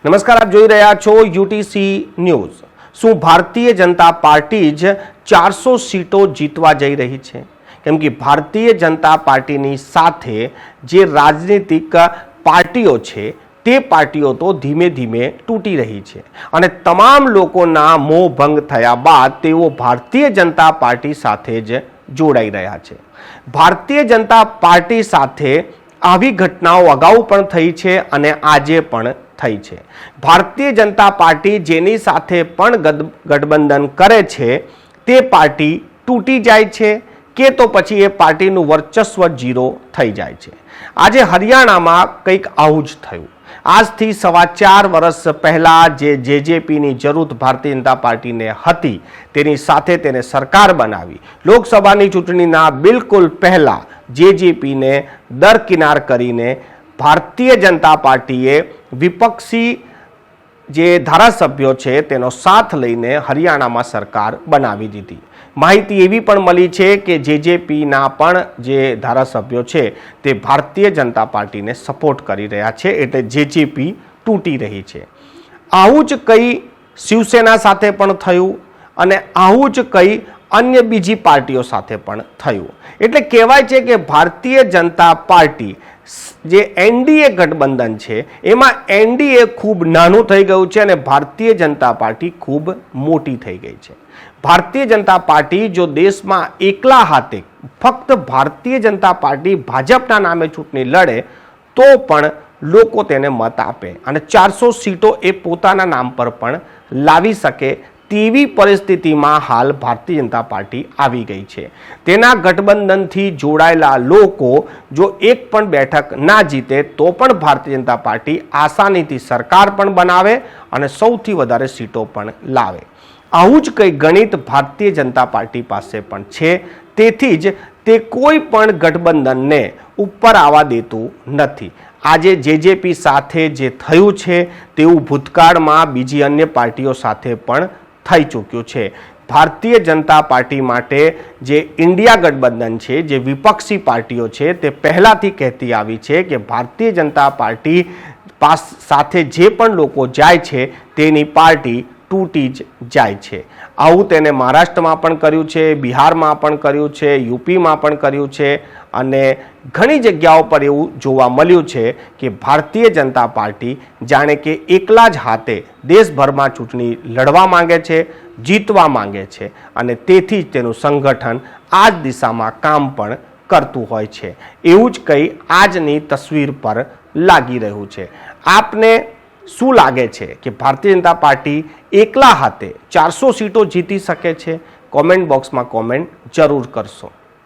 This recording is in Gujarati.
નમસ્કાર, આપ જોઈ રહ્યા છો યુટીસી ન્યૂઝ। શું ભારતીય જનતા પાર્ટી જ 400 સીટો જીતવા જઈ રહી છે? કેમ કે ભારતીય જનતા પાર્ટીની સાથે જે રાજનીતિક પાર્ટીઓ છે તે પાર્ટીઓ તો ધીમે ધીમે તૂટી રહી છે અને તમામ લોકોના મોહ ભંગ થયા બાદ તેઓ ભારતીય જનતા પાર્ટી સાથે જ જોડાઈ રહ્યા છે। ભારતીય જનતા પાર્ટી સાથે આવી ઘટનાઓ અગાઉ પણ થઈ છે અને આજે પણ થઈ છે। ભારતીય જનતા પાર્ટી જેની સાથે પણ ગઠબંધન કરે છે તે પાર્ટી તૂટી જાય છે કે તો પછી એ પાર્ટીનું વર્ચસ્વ ઝીરો થઈ જાય છે। આજે હરિયાણામાં કંઈક આવું જ થયું। આજથી 4.25 વર્ષ પહેલા જે જેજેપીની જરૂર ભારતીય જનતા પાર્ટીને હતી તેની સાથે તેને સરકાર બનાવી। લોકસભાની ચૂંટણીના બિલકુલ પહેલા જેજેપીને દરકિનાર કરીને ભારતીય જનતા પાર્ટીએ વિપક્ષી જે ધારાસભ્યો છે તેનો સાથ લઈને હરિયાણામાં સરકાર બનાવી દીધી। માહિતી એવી પણ મળી છે કે જેજેપીના પણ જે ધારાસભ્યો છે તે ભારતીય જનતા પાર્ટીને સપોર્ટ કરી રહ્યા છે, એટલે જેજેપી તૂટી રહી છે। આવું જ કંઈ શિવસેના સાથે પણ થયું અને આવું જ કંઈ અન્ય બીજી પાર્ટીઓ સાથે પણ થયું। એટલે કહેવાય છે કે ભારતીય જનતા પાર્ટી જે એનડીએ ગઠબંધન છે એમાં એનડીએ ખૂબ નાનું થઈ ગયું છે અને ભારતીય જનતા પાર્ટી ખૂબ મોટી થઈ ગઈ છે। ભારતીય જનતા પાર્ટી જો દેશમાં એકલા હાથે ફક્ત ભારતીય જનતા પાર્ટી ભાજપના નામે ચૂંટણી લડે તો પણ લોકો તેને મત આપે અને 400 સીટો એ પોતાના નામ પર પણ લાવી શકે તેવી પરિસ્થિતિમાં હાલ ભારતીય જનતા પાર્ટી આવી ગઈ છે। તેના ગઠબંધનથી જોડાયેલા લોકો જો એક પણ બેઠક ના જીતે તો પણ ભારતીય જનતા પાર્ટી આસાનીથી સરકાર પણ બનાવે અને સૌથી વધારે સીટો પણ લાવે। આવું જ કંઈ ગણિત ભારતીય જનતા પાર્ટી પાસે પણ છે, તેથી જ તે કોઈ પણ ગઠબંધનને ઉપર આવવા દેતું નથી। આજે જેજેપી સાથે જે થયું છે તેવું ભૂતકાળમાં બીજી અન્ય પાર્ટીઓ સાથે પણ થઈ ચૂક્યું છે। ભારતીય જનતા પાર્ટી માટે જે ઇન્ડિયા ગઠબંધન છે, જે વિપક્ષી પાર્ટીઓ છે તે પહેલાથી કહેતી આવી છે કે ભારતીય જનતા પાર્ટી સાથે જે પણ લોકો જાય છે તેની પાર્ટી તૂટી જ જાય છે। આવું તેને મહારાષ્ટ્રમાં પણ કર્યું છે, બિહારમાં પણ કર્યું છે, યુપીમાં પણ કર્યું છે અને ઘણી જગ્યાઓ પર એવું જોવા મળ્યું છે કે ભારતીય જનતા પાર્ટી જાણે કે એકલા જ હાથે દેશભરમાં ચૂંટણી લડવા માંગે છે, જીતવા માંગે છે અને તેથી જ તેનું સંગઠન આ જ દિશામાં કામ પણ કરતું હોય છે। એવું જ કંઈ આજની તસવીર પર લાગી રહ્યું છે। આપને શું લાગે છે કે ભારતીય જનતા પાર્ટી એકલા હાથે 400 સીટો જીતી શકે છે? કોમેન્ટ બોક્સમાં કોમેન્ટ જરૂર કરશો।